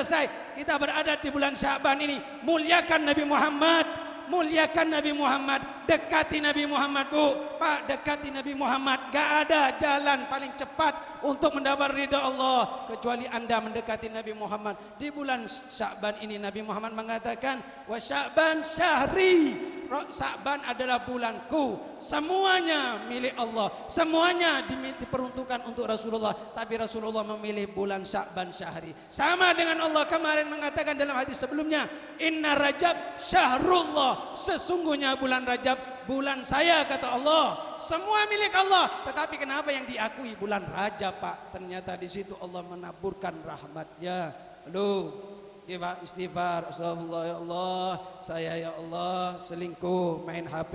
selesai, kita berada di bulan Sya'ban ini. Muliakan Nabi Muhammad, muliakan Nabi Muhammad, dekati Nabi Muhammad Bu, Pak, dekati Nabi Muhammad. Gak ada jalan paling cepat untuk mendapat ridha Allah kecuali Anda mendekati Nabi Muhammad. Di bulan Sya'ban ini Nabi Muhammad mengatakan, wa Sya'ban syahri, Sya'ban adalah bulanku, semuanya milik Allah, semuanya diperuntukkan untuk Rasulullah, tapi Rasulullah memilih bulan Sya'ban syahri. Sama dengan Allah kemarin mengatakan dalam hadis sebelumnya, inna Rajab syahrullah, sesungguhnya bulan Rajab bulan saya, kata Allah. Semua milik Allah, tetapi kenapa yang diakui bulan Rajab Pak? Ternyata di situ Allah menaburkan rahmatnya. Halo, ya Pak, istighfar, astagfirullah ya Allah, saya ya Allah selingkuh, main HP,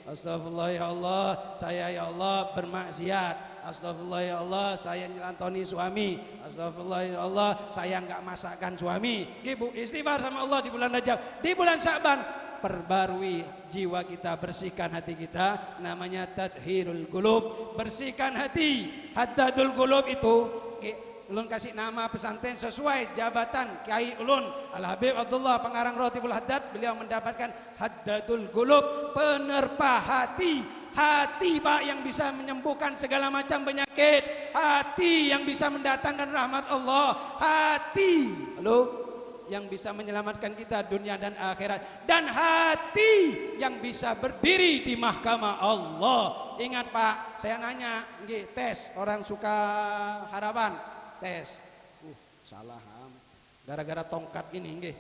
astagfirullah ya Allah, saya ya Allah bermaksiat, astagfirullah ya Allah saya nyelantoni suami, astagfirullah ya Allah saya nggak masakkan suami. Ibu istighfar sama Allah di bulan Rajab. Di bulan Sya'ban perbarui jiwa kita, bersihkan hati kita, namanya tadhirul qulub, bersihkan hati. Haddadul qulub itu ulun kasih nama pesantren sesuai jabatan Kiai ulun Al-Habib Abdullah pengarang Ratibul Haddad. Beliau mendapatkan Haddadul Qulub, penerpa hati. Hati Pak yang bisa menyembuhkan segala macam penyakit, hati yang bisa mendatangkan rahmat Allah, hati yang bisa menyelamatkan kita dunia dan akhirat, dan hati yang bisa berdiri di mahkamah Allah. Ingat Pak, saya nanya, tes orang suka harapan, tes, salah, gara-gara tongkat ini, nggih.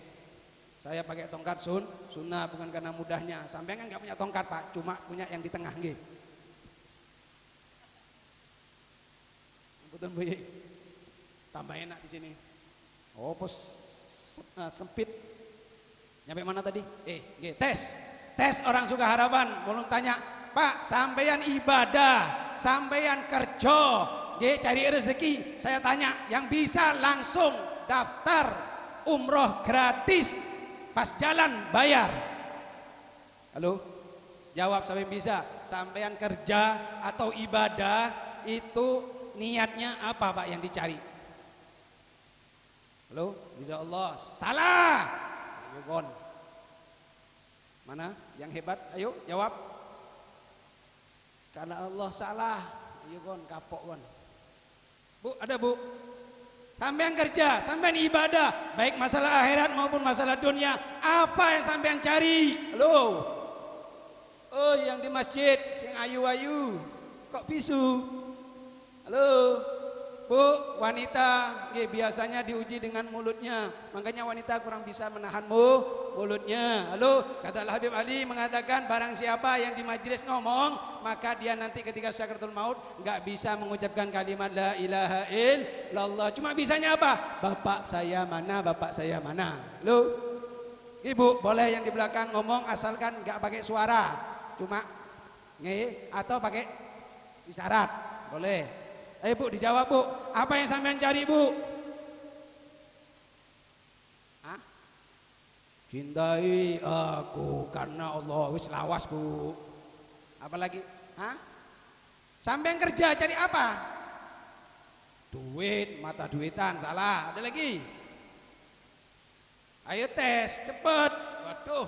Saya pakai tongkat sunnah bukan karena mudahnya. Sampai kan nggak punya tongkat Pak, cuma punya yang di tengah, nggih. Betul Bu, tambah enak di sini. Oh, pos sempit. Nyampe mana tadi? Nggih, tes orang suka harapan. Mau tanya, Pak, sampeyan ibadah, sampeyan kerja, nggih, cari rezeki. Saya tanya, yang bisa langsung daftar umroh gratis, pas jalan bayar. Halo, jawab sampai bisa. Sampean kerja atau ibadah itu niatnya apa Pak yang dicari? Halo, bisa Allah. Salah. Ayo, mana yang hebat? Ayo jawab. Karena Allah salah. Ayo kapok Bu, ada Bu. Sampean kerja, sampean ibadah, baik masalah akhirat maupun masalah dunia, apa yang sampean cari? Halo. Oh, yang di masjid sing ayu-ayu kok bisu? Halo. Bu, wanita biasanya diuji dengan mulutnya, makanya wanita kurang bisa menahan mulutnya. Halo, kata Al Habib Ali mengatakan, barang siapa yang di majelis ngomong, maka dia nanti ketika sakaratul maut nggak bisa mengucapkan kalimat la ilaha illallah. Cuma bisanya apa? Bapak saya mana, bapak saya mana. Halo, Ibu boleh yang di belakang ngomong asalkan nggak pakai suara, cuma atau pakai isyarat, boleh. Ayo Bu, dijawab Bu, apa yang sampean cari Bu? Hah? Cintai aku karena Allah. Wis lawas Bu. Apalagi? Hah? Sampean kerja cari apa? Duit, mata duitan, salah. Ada lagi? Ayo tes, cepet. Waduh.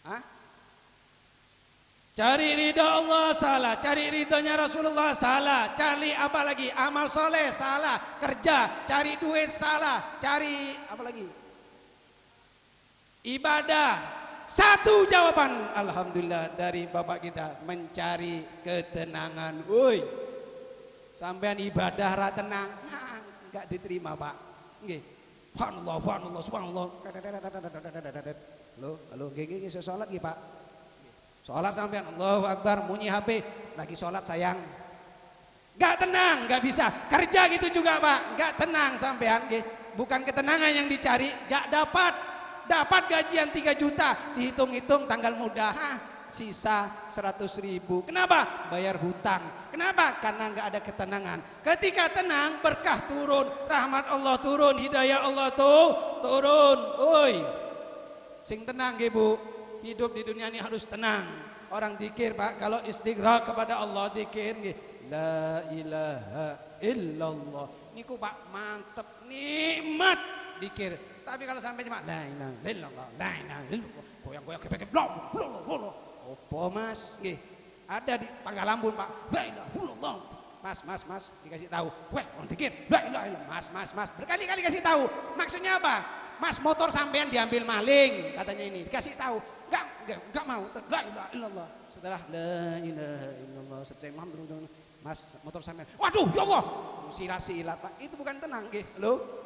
Hah? Cari ridha Allah, salah. Cari ridhonya Rasulullah, salah. Cari apa lagi? Amal soleh, salah. Kerja, cari duit, salah. Cari apa lagi? Ibadah. Satu jawaban, alhamdulillah, dari Bapak kita, mencari ketenangan. Woi, sampean ibadah ra tenang, enggak diterima Pak. Nggih. Subhanallah, subhanallah. Halo, nggih salat nggih Pak. Sholat sampean Allahu Akbar, bunyi HP, lagi sholat sayang, gak tenang, gak bisa. Kerja gitu juga Pak, gak tenang sampean. Bukan ketenangan yang dicari, gak dapat gajian 3 juta, dihitung-hitung tanggal muda, sisa 100.000. Kenapa? Bayar hutang. Kenapa? Karena gak ada ketenangan. Ketika tenang, berkah turun, rahmat Allah turun, hidayah Allah turun. Oi, sing tenang Bu. Hidup di dunia ini harus tenang. Orang zikir Pak, kalau istighraq kepada Allah zikir, la ilaha illallah niku Pak mantep nikmat dikir. Tapi kalau sampai cuma la ilaha illallah, la ilaha illallah, goyang-goyang kepeke blok. Opo Mas? Nggih. Ada di Panggalambun Pak. La ilaha illallah. Mas, dikasih tahu. Weh, orang dikir. La ilaha illallah. Mas. Berkali-kali kasih tahu. Maksudnya apa? Mas, motor sampean diambil maling, katanya ini. Dikasih tahu. Enggak mau. La ilaha illallah. Setelah la ilaha illallah, selesai Muhammad. Mas, motor sampean. Waduh, ya Allah. Sila Pak. Itu bukan tenang, nggih. Halo.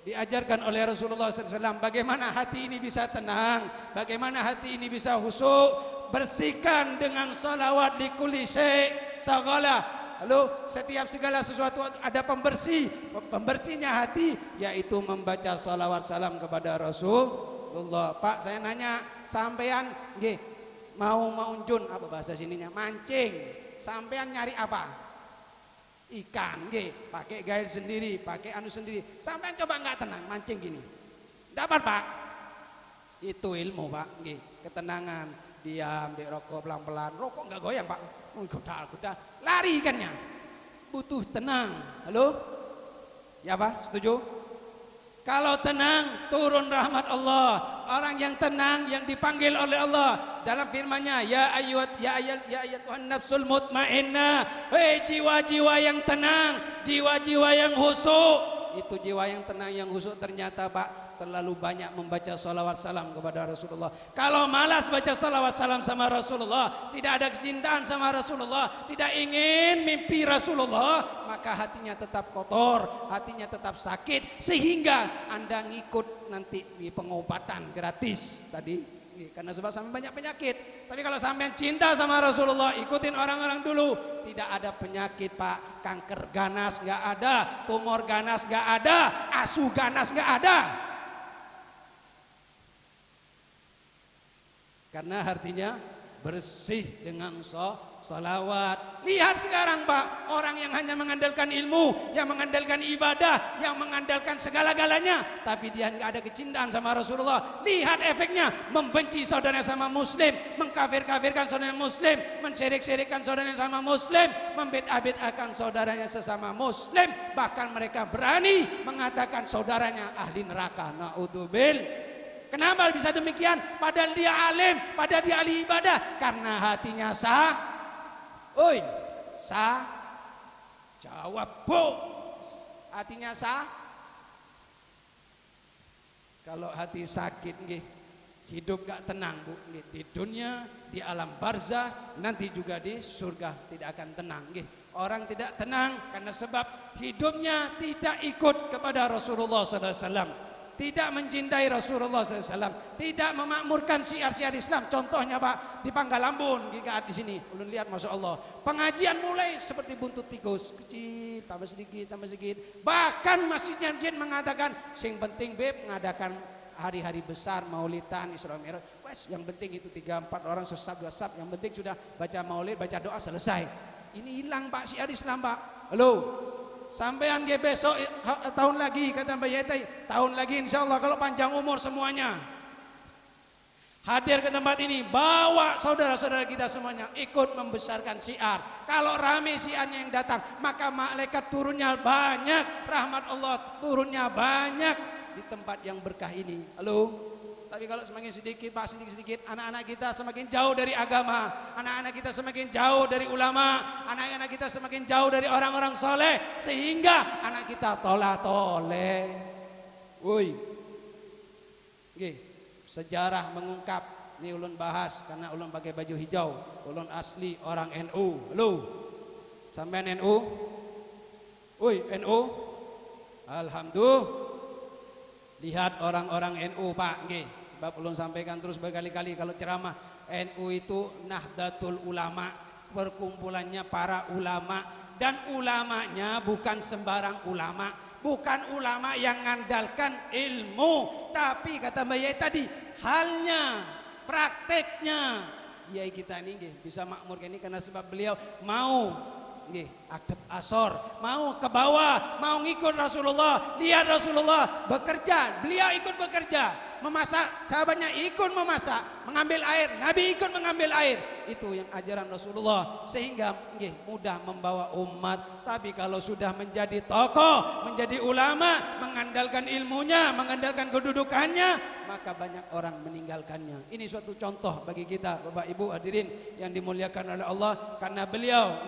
Diajarkan oleh Rasulullah SAW bagaimana hati ini bisa tenang, bagaimana hati ini bisa khusyuk. Bersihkan dengan salawat li kulli syai' sagala. Lalu setiap segala sesuatu ada pembersihnya hati, yaitu membaca salawat salam kepada Rasulullah. Pak, saya nanya sampean nggih mau maunjun apa bahasa sininya, mancing, sampean nyari apa? Ikan, nggih, pakai gail sendiri, pakai anu sendiri. Sampean coba nggak tenang mancing gini. Dapat Pak. Itu ilmu Pak, nggih, ketenangan, diam, dirokok pelan-pelan. Rokok nggak goyang Pak. Goda, lari ikannya. Butuh tenang. Halo? Ya Pak, setuju? Kalau tenang, turun rahmat Allah. Orang yang tenang, yang dipanggil oleh Allah dalam firman-Nya, ya ayyatuhan nafsul mutmainnah. Hei jiwa-jiwa yang tenang, jiwa-jiwa yang khusyuk. Itu jiwa yang tenang, yang khusyuk ternyata Pak terlalu banyak membaca salawat salam kepada Rasulullah. Kalau malas baca salawat salam sama Rasulullah, tidak ada kecintaan sama Rasulullah, tidak ingin mimpi Rasulullah, maka hatinya tetap kotor, hatinya tetap sakit, sehingga Anda ngikut nanti di pengobatan gratis tadi, karena sebab sampai banyak penyakit. Tapi kalau sampai cinta sama Rasulullah, ikutin orang-orang dulu, tidak ada penyakit Pak. Kanker ganas nggak ada, tumor ganas nggak ada, asu ganas nggak ada. Karena artinya bersih dengan salawat. Lihat sekarang Pak, orang yang hanya mengandalkan ilmu, yang mengandalkan ibadah, yang mengandalkan segala-galanya, tapi dia nggak ada kecintaan sama Rasulullah. Lihat efeknya, membenci saudaranya sama Muslim, mengkafir-kafirkan saudaranya Muslim, mensyirik-syirikkan saudaranya sama Muslim, membid'ah-bid'ahkan saudaranya sesama Muslim. Bahkan mereka berani mengatakan saudaranya ahli neraka. Naudzubillah. Kenapa bisa demikian? Padahal dia alim, padahal dia ahli ibadah. Karena hatinya sah. Oi, sah. Jawab bu. Hatinya sah. Kalau hati sakit, hidup gak tenang bu. Di dunia, di alam barzah, nanti juga di surga tidak akan tenang. Orang tidak tenang karena sebab hidupnya tidak ikut kepada Rasulullah SAW. Tidak mencintai Rasulullah SAW, tidak memakmurkan syiar-syiar Islam. Contohnya Pak, di Panggalambun, di sini, ulun lihat Masya Allah, pengajian mulai seperti buntut tikus, kecil, tambah sedikit. Bahkan masjidnya Jin mengatakan, sing penting beb mengadakan hari-hari besar, maulidan, Isra Mi'raj. Wes, yang penting itu 3-4 orang sesab 2 sab, yang penting sudah baca maulid, baca doa selesai. Ini hilang Pak syiar Islam Pak. Halo. Sampean besok tahun lagi kata Mbak Yeti, tahun lagi insya Allah kalau panjang umur semuanya hadir ke tempat ini, bawa saudara-saudara kita semuanya ikut membesarkan syiar. Kalau rame syiarnya yang datang, maka malaikat turunnya banyak, rahmat Allah turunnya banyak di tempat yang berkah ini. Halo. Tapi kalau semakin sedikit Pak, sedikit-sedikit, anak-anak kita semakin jauh dari agama, anak-anak kita semakin jauh dari ulama, anak-anak kita semakin jauh dari orang-orang soleh, sehingga anak kita tolah-toleh. Woi, sejarah mengungkap, ini ulun bahas karena ulun pakai baju hijau, ulun asli orang NU. Halo, sampean NU? Woi, NU? Alhamdulillah. Lihat orang-orang NU Pak, sebab ulun sampaikan terus berkali-kali kalau ceramah, NU itu Nahdlatul Ulama, perkumpulannya para ulama, dan ulamanya bukan sembarang ulama, bukan ulama yang mengandalkan ilmu, tapi kata Mbak Yai tadi, halnya, prakteknya. Yai kita ini bisa makmur ini karena sebab beliau mau adab asor, mau ke bawah, mau ngikut Rasulullah, lihat Rasulullah bekerja, beliau ikut bekerja. memasak, sahabatnya ikut memasak, mengambil air, Nabi ikut mengambil air. Itu yang ajaran Rasulullah, sehingga mudah membawa umat. Tapi kalau sudah menjadi tokoh, menjadi ulama, mengandalkan ilmunya, mengandalkan kedudukannya, maka banyak orang meninggalkannya. Ini suatu contoh bagi kita, Bapak Ibu hadirin yang dimuliakan oleh Allah, karena beliau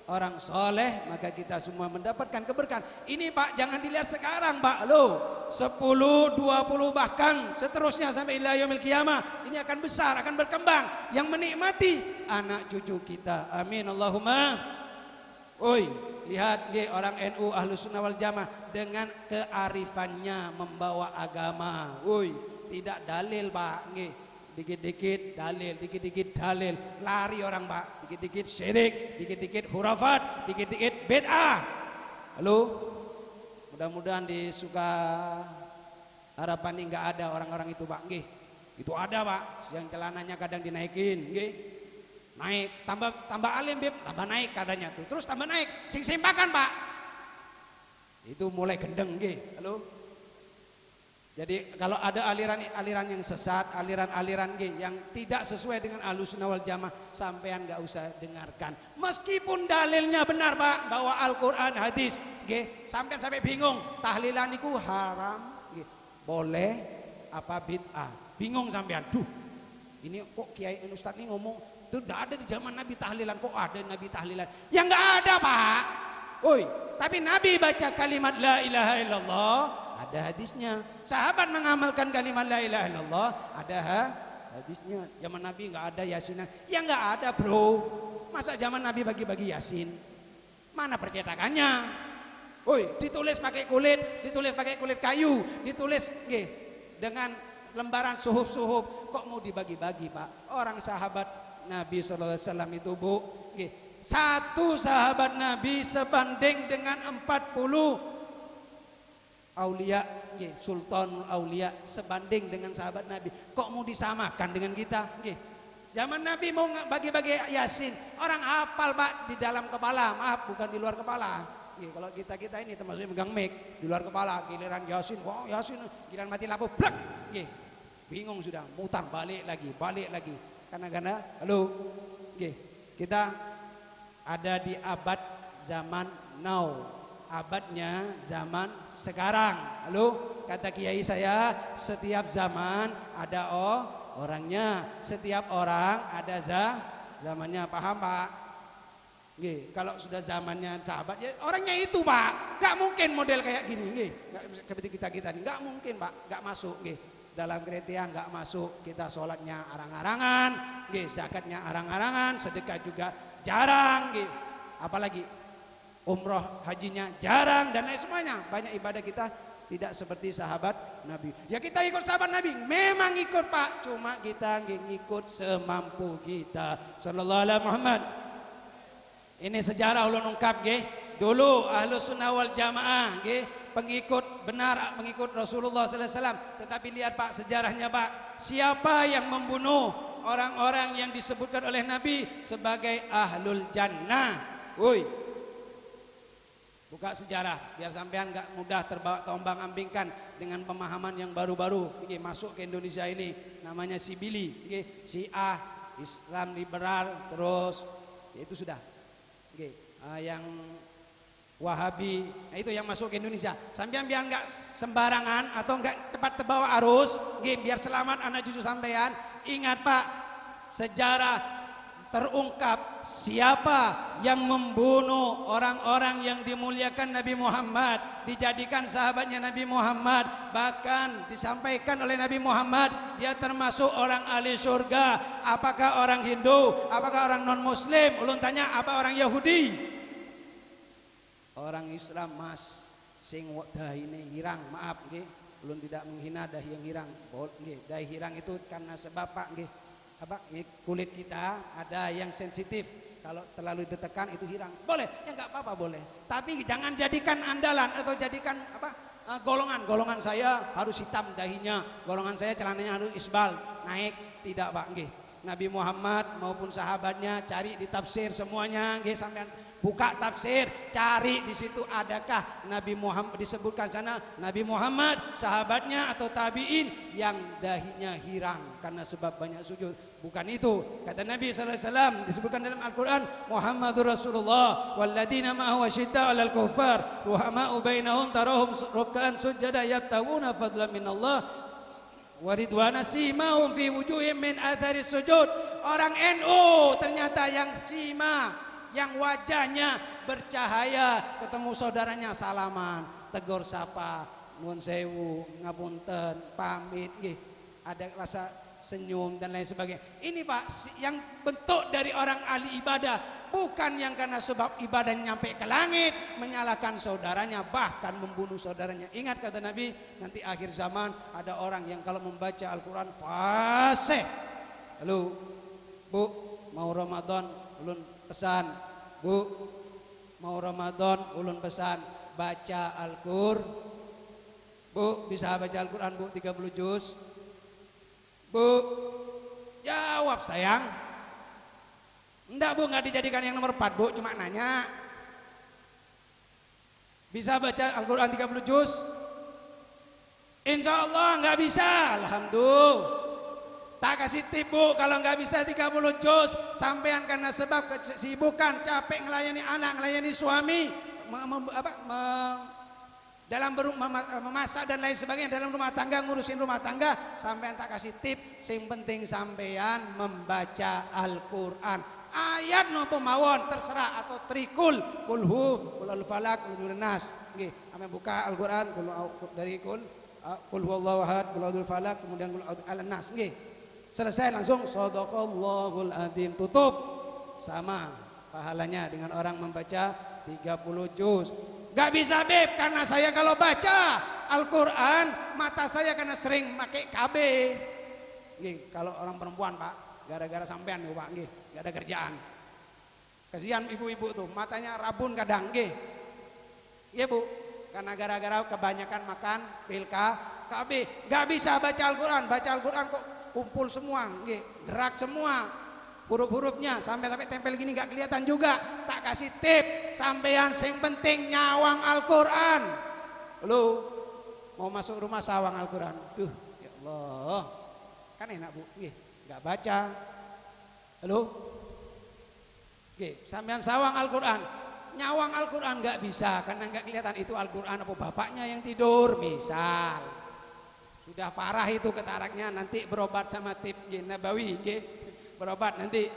orang soleh, maka kita semua mendapatkan keberkahan. Ini Pak, jangan dilihat sekarang Pak, loh 10, 20 bahkan seterusnya sampai ila yaumil qiyamah. Ini akan besar, akan berkembang. Yang menikmati anak cucu kita. Amin Allahumma. Oi, lihat orang NU Ahlus Sunnah wal Jamaah dengan kearifannya membawa agama. Oi, tidak dalil Pak, dikit-dikit dalil, dikit-dikit dalil, lari orang Pak, dikit-dikit syirik, dikit-dikit hurafat, dikit-dikit bid'ah. Halo, mudah-mudahan di suka harapan ini nggak ada orang-orang itu Pak. Itu ada Pak, yang celananya kadang dinaikin, naik, tambah alim bib, tambah naik katanya tuh, terus tambah naik, simbakan Pak. Itu mulai gendeng, halo. Jadi kalau ada aliran-aliran yang sesat, aliran-aliran yang tidak sesuai dengan Ahlus Sunnah wal Jamaah, sampean nggak usah dengarkan. Meskipun dalilnya benar Pak, bahwa Al-Quran, hadis, sampean sampai bingung, tahlilan itu haram, boleh apa bid'ah? Bingung sampean. Duh, ini kok Kiai Ustadz ini ngomong, itu tidak ada di zaman Nabi tahlilan, kok ada Nabi tahlilan? Ya nggak ada Pak. Oi, tapi Nabi baca kalimat la ilaha illallah, ada hadisnya. Sahabat mengamalkan kalimat la ilaha illallah, ada hadisnya. Zaman Nabi nggak ada yasinan. Ya nggak ada bro. Masa zaman Nabi bagi-bagi yasin? Mana percetakannya? Woi, ditulis pakai kulit kayu, ditulis dengan lembaran suhuf-suhuf. Kok mau dibagi-bagi Pak? Orang sahabat Nabi SAW itu Bu, satu sahabat Nabi sebanding dengan 40 aulia, sultan aulia, sebanding dengan sahabat Nabi. Kok mau disamakan dengan kita? Zaman Nabi mau bagi-bagi yasin, orang hafal Pak di dalam kepala, maaf bukan di luar kepala. Kalau kita ini termasuk megang mic di luar kepala, giliran yasin, wow yasin, giliran mati lampu, blek, bingung sudah, mutar balik lagi. Karena halo, kita ada di abad zaman now, abadnya zaman sekarang. Halo, kata kiai saya, setiap zaman ada orangnya, setiap orang ada zamannya, paham Pak? Kalau sudah zamannya sahabat, ya orangnya itu Pak, nggak mungkin model kayak gini, seperti kita ini, nggak mungkin Pak, nggak masuk, dalam kriteria nggak masuk. Kita sholatnya arang-arangan, zakatnya arang-arangan, sedekah juga jarang, apalagi umroh hajinya jarang dan lain semuanya. Banyak ibadah kita tidak seperti sahabat Nabi. Ya kita ikut sahabat Nabi, memang ikut Pak, cuma kita ngikut semampu kita. Sallallahu alaihi Muhammad. Ini sejarah ulun ungkap dulu Ahlus Sunnah wal Jamaah pengikut benar, mengikut Rasulullah sallallahu alaihi wasallam. Tetapi lihat Pak sejarahnya Pak, siapa yang membunuh orang-orang yang disebutkan oleh Nabi sebagai Ahlul Jannah? Woi, buka sejarah biar sampean nggak mudah terbawa tombang-ambingkan dengan pemahaman yang baru-baru masuk ke Indonesia ini, namanya Sibili, Syiah, Islam liberal, terus itu sudah yang Wahabi, itu yang masuk ke Indonesia. Sampean biar nggak sembarangan atau nggak cepat terbawa arus, biar selamat anak cucu sampean. Ingat Pak, sejarah terungkap siapa yang membunuh orang-orang yang dimuliakan Nabi Muhammad, dijadikan sahabatnya Nabi Muhammad, bahkan disampaikan oleh Nabi Muhammad dia termasuk orang ahli surga. Apakah orang Hindu, apakah orang non muslim? Ulun tanya, apa orang Yahudi? Orang Islam Mas, sing dahine hirang, maaf ulun tidak menghina dahi yang hirang. Dahi hirang itu karena sebab Pak kulit kita ada yang sensitif, kalau terlalu ditekan itu hirang. Boleh, ya nggak apa-apa boleh. Tapi jangan jadikan andalan atau jadikan golongan saya harus hitam dahinya, golongan saya celananya harus isbal naik, tidak Pak. Nabi Muhammad maupun sahabatnya cari di tafsir semuanya, sampean buka tafsir, cari di situ adakah Nabi Muhammad disebutkan sana Nabi Muhammad, sahabatnya atau tabiin yang dahinya hirang karena sebab banyak sujud. Bukan itu. Kata Nabi sallallahu alaihi wasallam disebutkan dalam Al-Qur'an, Muhammadur Rasulullah walladzina ma'ahu asyidda'u 'alal kuffar ruhama'u bainahum tarahum ruk'an sujada yabtaguna fadlan minallah wa ridwana simahum fi wujuhihim min athari sujud. Orang NU ternyata yang sima, yang wajahnya bercahaya, ketemu saudaranya salaman, tegur sapa, nuwun sewu, ngapunten, pamit nggih. Ada rasa senyum dan lain sebagainya. Ini Pak, yang bentuk dari orang ahli ibadah, bukan yang karena sebab ibadah nyampe ke langit menyalahkan saudaranya, bahkan membunuh saudaranya. Ingat kata Nabi, nanti akhir zaman ada orang yang kalau membaca Al-Quran fasih. Lalu, Bu, mau Ramadan ulun pesan, Bu, mau Ramadan ulun pesan baca Al-Qur'an. Bu, bisa baca Al-Quran Bu 30 juz? Bu, jawab sayang. Enggak Bu, enggak dijadikan yang nomor 4 Bu, cuma nanya. Bisa baca Al-Quran 30 juz? Insya Allah enggak bisa. Alhamdulillah. Tak kasih tip Bu, kalau enggak bisa 30 juz, sampean karena sebab kesibukan, capek ngelayani anak, ngelayani suami, dalam memasak dan lain sebagainya, dalam rumah tangga, ngurusin rumah tangga, sampean tak kasih tip, sing penting sampean membaca Al-Qur'an. Ayat nopo mawon terserah, atau trikul, kulhu, kulul falak, kulul nas. Nggih, ame buka Al-Qur'an dari kul huwallahu ahad, kulul falak, kemudian kul al-nas nggih. Selesai langsung shadaqallahul adzim, tutup. Sama pahalanya dengan orang membaca 30 juz. Gak bisa Beb, karena saya kalau baca Al-Quran mata saya karena sering pakai KB. Nggih, kalau orang perempuan Pak, gara-gara sampean Pak, nggih, gak ada kerjaan. Kasihan ibu-ibu tuh, matanya rabun kadang, nggih. Iya Bu, karena gara-gara kebanyakan makan pil KB, gak bisa baca Al-Quran kok kumpul semua, nggih, gerak semua. Huruf-hurufnya sampai tempel gini gak kelihatan juga. Tak kasih tip, sampean sing penting nyawang Al-Quran. Lu mau masuk rumah sawang Al-Quran, tuh ya Allah, kan enak Bu, nggih, gak baca. Lu nggih, sampean sawang Al-Quran, nyawang Al-Quran gak bisa karena gak kelihatan itu Al-Quran apa bapaknya yang tidur misal. Sudah parah itu kataraknya, nanti berobat sama tip Nabawi, nggih. Berobat nanti.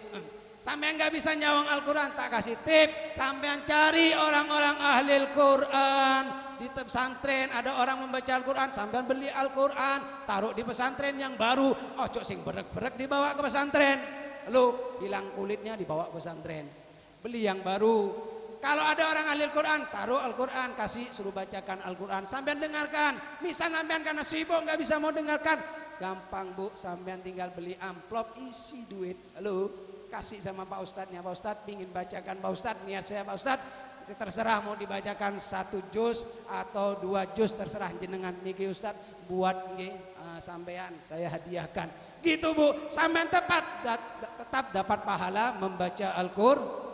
Sampean nggak bisa nyawang Al-Quran, tak kasih tip, sampean cari orang-orang ahli Al-Quran. Di pesantren ada orang membaca Al-Quran, sampean beli Al-Quran, taruh di pesantren yang baru. Ojo sing berek-berek dibawa ke pesantren, lalu hilang kulitnya dibawa ke pesantren. Beli yang baru. Kalau ada orang ahli Al-Quran, taruh Al-Quran, kasih, suruh bacakan Al-Quran, sampean dengarkan. Misal sampean karena sibuk nggak bisa mau dengarkan, gampang Bu, sampean tinggal beli amplop isi duit, lalu kasih sama Pak Ustadznya. Pak Ustadz pingin bacakan, Pak Ustadz niat saya Pak Ustadz, terserah mau dibacakan 1 juz atau 2 juz, terserah jenengan. Niki Ustadz buat nggih, sampean saya hadiahkan. Gitu Bu, sampean tetap dapat pahala membaca Al-Quran.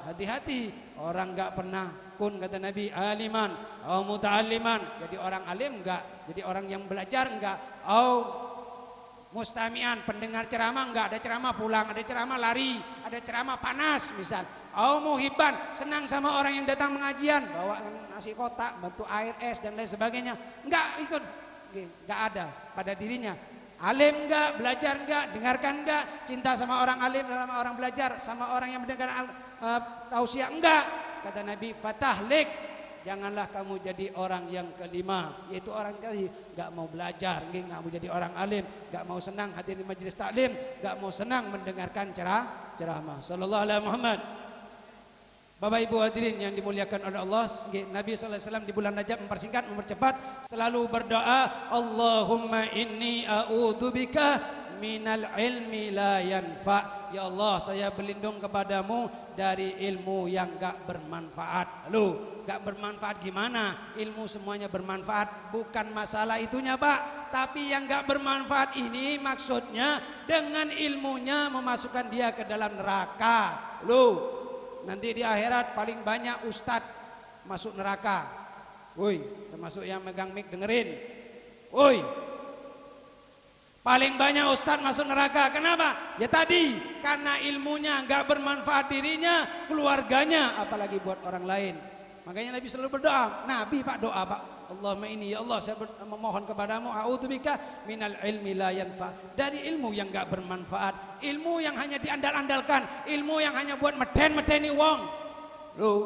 Hati-hati, orang nggak pernah kun kata Nabi aliman au muta'alliman, jadi orang alim enggak, jadi orang yang belajar enggak, au mustami'an, pendengar ceramah enggak, ada ceramah pulang, ada ceramah lari, ada ceramah panas misal, au muhibban, senang sama orang yang datang mengajian, bawa nasi kotak, bantu air es dan lain sebagainya, enggak ikut, enggak ada pada dirinya. Alim enggak, belajar enggak, dengarkan enggak, cinta sama orang alim, sama orang belajar, sama orang yang mendengar tausiah enggak. Kata Nabi, fatahlik, janganlah kamu jadi orang yang kelima, yaitu orang kali gak mau belajar, gak mau jadi orang alim, gak mau senang hadir di majelis taklim, gak mau senang mendengarkan ceramah. Sallallahu alaihi Muhammad. Bapak Ibu hadirin yang dimuliakan oleh Allah, Nabi sallallahu alaihi wasallam di bulan Rajab mempersingkat, mempercepat, selalu berdoa, Allahumma inni a'udzubika minal ilmi la yanfa. Ya Allah, saya berlindung kepadamu dari ilmu yang gak bermanfaat. Loh, gak bermanfaat gimana? Ilmu semuanya bermanfaat, bukan masalah itunya Pak. Tapi yang gak bermanfaat ini maksudnya dengan ilmunya memasukkan dia ke dalam neraka. Loh, nanti di akhirat paling banyak ustadz masuk neraka. Woi, termasuk yang megang mic dengerin. Woi, paling banyak ustadz masuk neraka. Kenapa? Ya tadi, karena ilmunya nggak bermanfaat dirinya, keluarganya, apalagi buat orang lain. Makanya Nabi selalu berdoa. Nabi Pak doa Pak, Allahumma ini ya Allah saya memohon kepadamu a'udzubika minal ilmi la yanfa, dari ilmu yang enggak bermanfaat, ilmu yang hanya diandal-andalkan, ilmu yang hanya buat meden-medeni wong. Loh.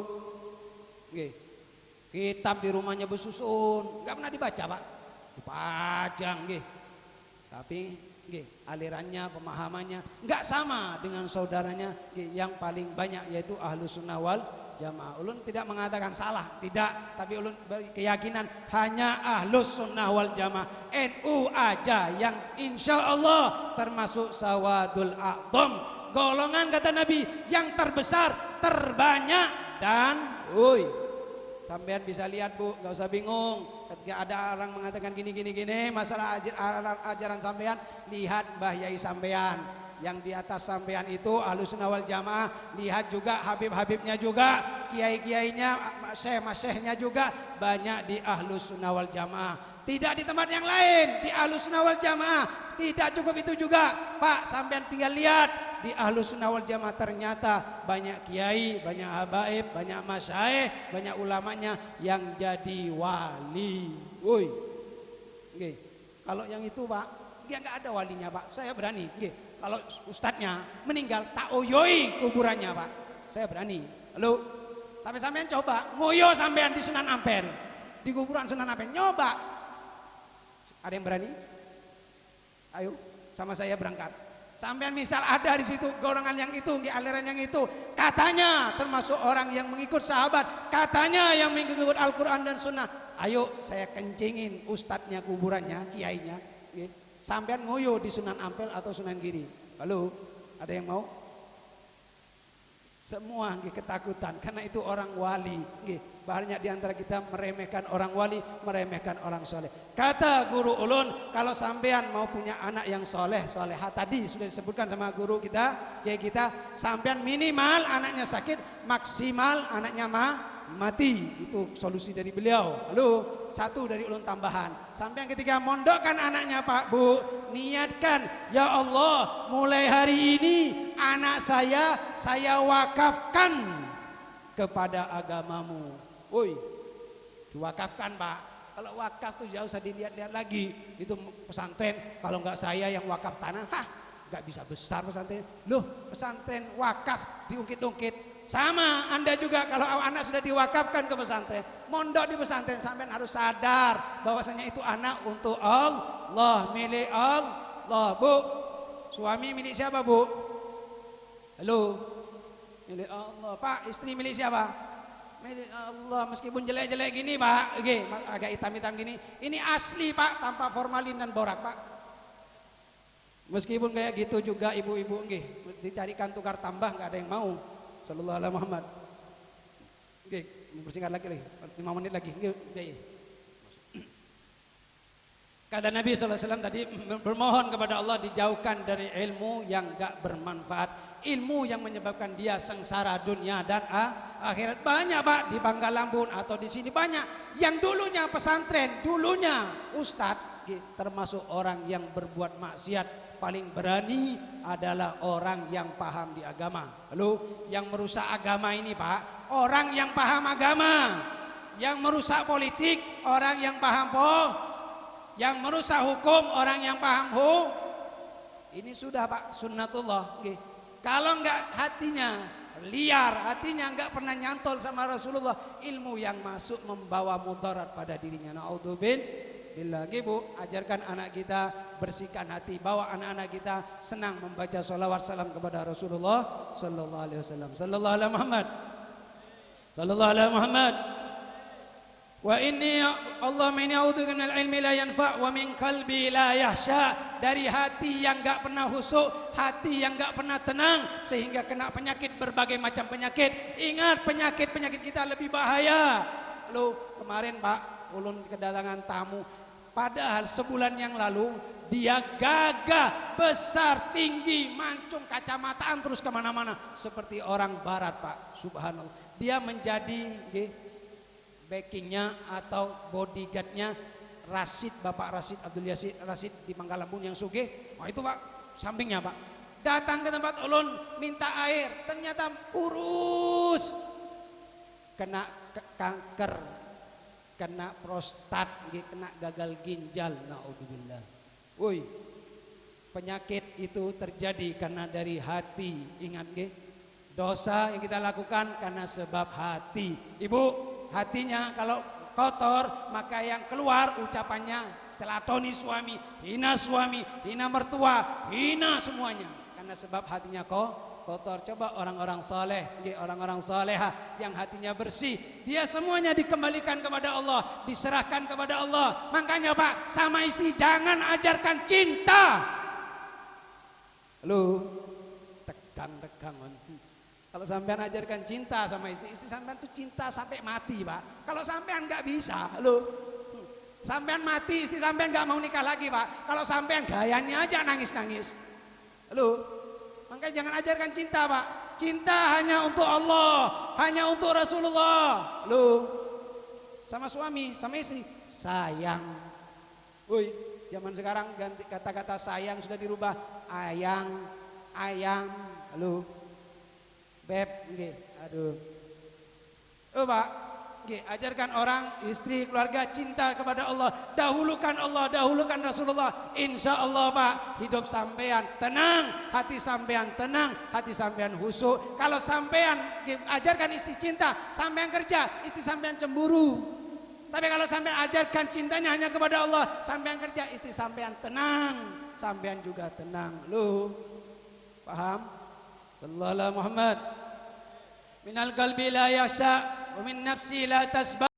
Nggih. Kitab di rumahnya bersusun, enggak pernah dibaca Pak. Dipajang nggih. Tapi nggih, alirannya, pemahamannya enggak sama dengan saudaranya nggih, yang paling banyak yaitu Ahlus Sunnah wal Jamaah. Ulun tidak mengatakan salah, tidak, tapi ulun berkeyakinan hanya Ahlus Sunnah wal Jamaah, NU aja yang insya Allah termasuk Sawadul A'dham, golongan kata Nabi yang terbesar, terbanyak. Dan sampean bisa lihat Bu, gak usah bingung ketika ada orang mengatakan gini masalah ajaran sampean, lihat Mbah Yai sampean yang di atas sampean itu Ahlus Sunnah wal Jamaah, lihat juga Habib-habibnya juga, kiai-kiainya, syekh-syekhnya juga banyak di Ahlus Sunnah wal Jamaah, tidak di tempat yang lain, di Ahlus Sunnah wal Jamaah. Tidak cukup itu juga Pak, sampean tinggal lihat di Ahlus Sunnah wal Jamaah ternyata banyak kiai, banyak habaib, banyak masyayikh, banyak ulamanya yang jadi wali. Woi, okay. Kalau yang itu Pak, dia nggak ada walinya Pak, saya berani. Okay. Kalau ustadznya meninggal, tak oyoi kuburannya Pak, saya berani. Halo, tapi sampean coba ngoyo sampean di Sunan Ampel, di kuburan Sunan Ampel, nyoba. Ada yang berani? Ayo, sama saya berangkat. Sampean misal ada di situ golongan yang itu, aliran yang itu, katanya termasuk orang yang mengikut sahabat, katanya yang mengikut Al-Quran dan Sunnah. Ayo, saya kencingin ustadznya, kuburannya, kiainya. Sampean ngoyo di Sunan Ampel atau Sunan Giri. Halo, ada yang mau? Semua ketakutan karena itu orang wali. Banyak di antara kita meremehkan orang wali, meremehkan orang soleh. Kata guru ulun, kalau sampean mau punya anak yang soleh, soleha, tadi sudah disebutkan sama guru kita, kiai kita, sampean minimal anaknya sakit, maksimal anaknya mati. Itu solusi dari beliau. Halo, satu dari ulun tambahan. Sampai ketika mondokkan anaknya Pak Bu, niatkan, ya Allah, mulai hari ini anak saya wakafkan kepada agamamu. Woi, diwakafkan Pak. Kalau wakaf tuh jauh usah dilihat-lihat lagi. Itu pesantren, kalau nggak saya yang wakaf tanah, nggak bisa besar pesantren. Loh, pesantren wakaf diungkit-ungkit. Sama Anda juga, kalau anak sudah diwakafkan ke pesantren, mondok di pesantren, sampean harus sadar bahwasanya itu anak untuk Allah, milik Allah. Bu, suami milik siapa Bu? Halo, milik Allah. Pak, istri milik siapa? Milik Allah. Meskipun jelek-jelek gini Pak, agak hitam-hitam gini, ini asli Pak, tanpa formalin dan borak Pak. Meskipun kayak gitu juga ibu-ibu, dicarikan tukar tambah, nggak ada yang mau. Sallallahu alaihi Muhammad. Oke, bersingkat lagi 5 menit lagi. Kata Nabi SAW tadi, bermohon kepada Allah dijauhkan dari ilmu yang gak bermanfaat, ilmu yang menyebabkan dia sengsara dunia dan akhirat. Banyak Pak, di Pangkal Lambun atau di sini banyak yang dulunya pesantren, dulunya ustadz, termasuk orang yang berbuat maksiat. Paling berani adalah orang yang paham di agama. Lalu yang merusak agama ini Pak, orang yang paham agama. Yang merusak politik, orang yang paham yang merusak hukum, orang yang paham Ini sudah Pak, sunnatullah. Kalau enggak hatinya liar, hatinya enggak pernah nyantol sama Rasulullah, ilmu yang masuk membawa mudarat pada dirinya. Na'udzubillah. Bu, ajarkan anak kita bersihkan hati, bawa anak-anak kita senang membaca sholawat salam kepada Rasulullah Sallallahu Alaihi Wasallam. Sallallahu Alaihi Muhammad. Sallallahu Alaihi Muhammad. Wa inni Allahumma inni a'udzubika minal ilmi la yanfa' wa min qalbi la yahsha, dari hati yang enggak pernah husuk, hati yang enggak pernah tenang sehingga kena penyakit, berbagai macam penyakit. Ingat, penyakit kita lebih bahaya. Lalu kemarin Pak, ulun kedatangan tamu, Padahal sebulan yang lalu dia gagah, besar, tinggi, mancung, kacamataan terus kemana-mana seperti orang barat, Pak. Subhanallah. Dia menjadi backingnya atau bodyguardnya Rasid, Bapak Rasid Abdul Yasid Rasid di Mangkalambun yang sugih. Oh itu Pak, sampingnya Pak. Datang ke tempat ulun minta air, ternyata kurus, kena kanker, kena prostat, kena gagal ginjal, naudzubillah. Woi, penyakit itu terjadi karena dari hati. Ingat dosa yang kita lakukan karena sebab hati. Ibu, hatinya kalau kotor, maka yang keluar ucapannya celatoni suami, hina mertua, hina semuanya. Karena sebab hatinya kotor. Coba orang-orang soleh, orang-orang soleha yang hatinya bersih, dia semuanya dikembalikan kepada Allah, diserahkan kepada Allah. Makanya Pak, sama istri jangan ajarkan cinta. Lu tegang. Kalau sampean ajarkan cinta sama istri sampean tuh cinta sampai mati, Pak. Kalau sampean nggak bisa, lo sampean mati, istri sampean nggak mau nikah lagi, Pak. Kalau sampean gayanya aja nangis, lo makanya jangan ajarkan cinta, Pak. Cinta hanya untuk Allah, hanya untuk Rasulullah. Lo sama suami, sama istri sayang. Woi, zaman sekarang ganti kata-kata sayang sudah dirubah ayang. Lo beb, aduh. Pak, ajarkan orang, istri, keluarga cinta kepada Allah. Dahulukan Allah, dahulukan Rasulullah. Insya Allah Pak, hidup sampean tenang, hati sampean tenang, hati sampean khusyuk. Kalau sampean ajarkan istri cinta, sampean kerja, istri sampean cemburu. Tapi kalau sampean ajarkan cintanya hanya kepada Allah, sampean kerja, istri sampean tenang, sampean juga tenang. Lu paham? Sallallahu Muhammad. Minal qalbi la yasha wa min nafsi la tasba.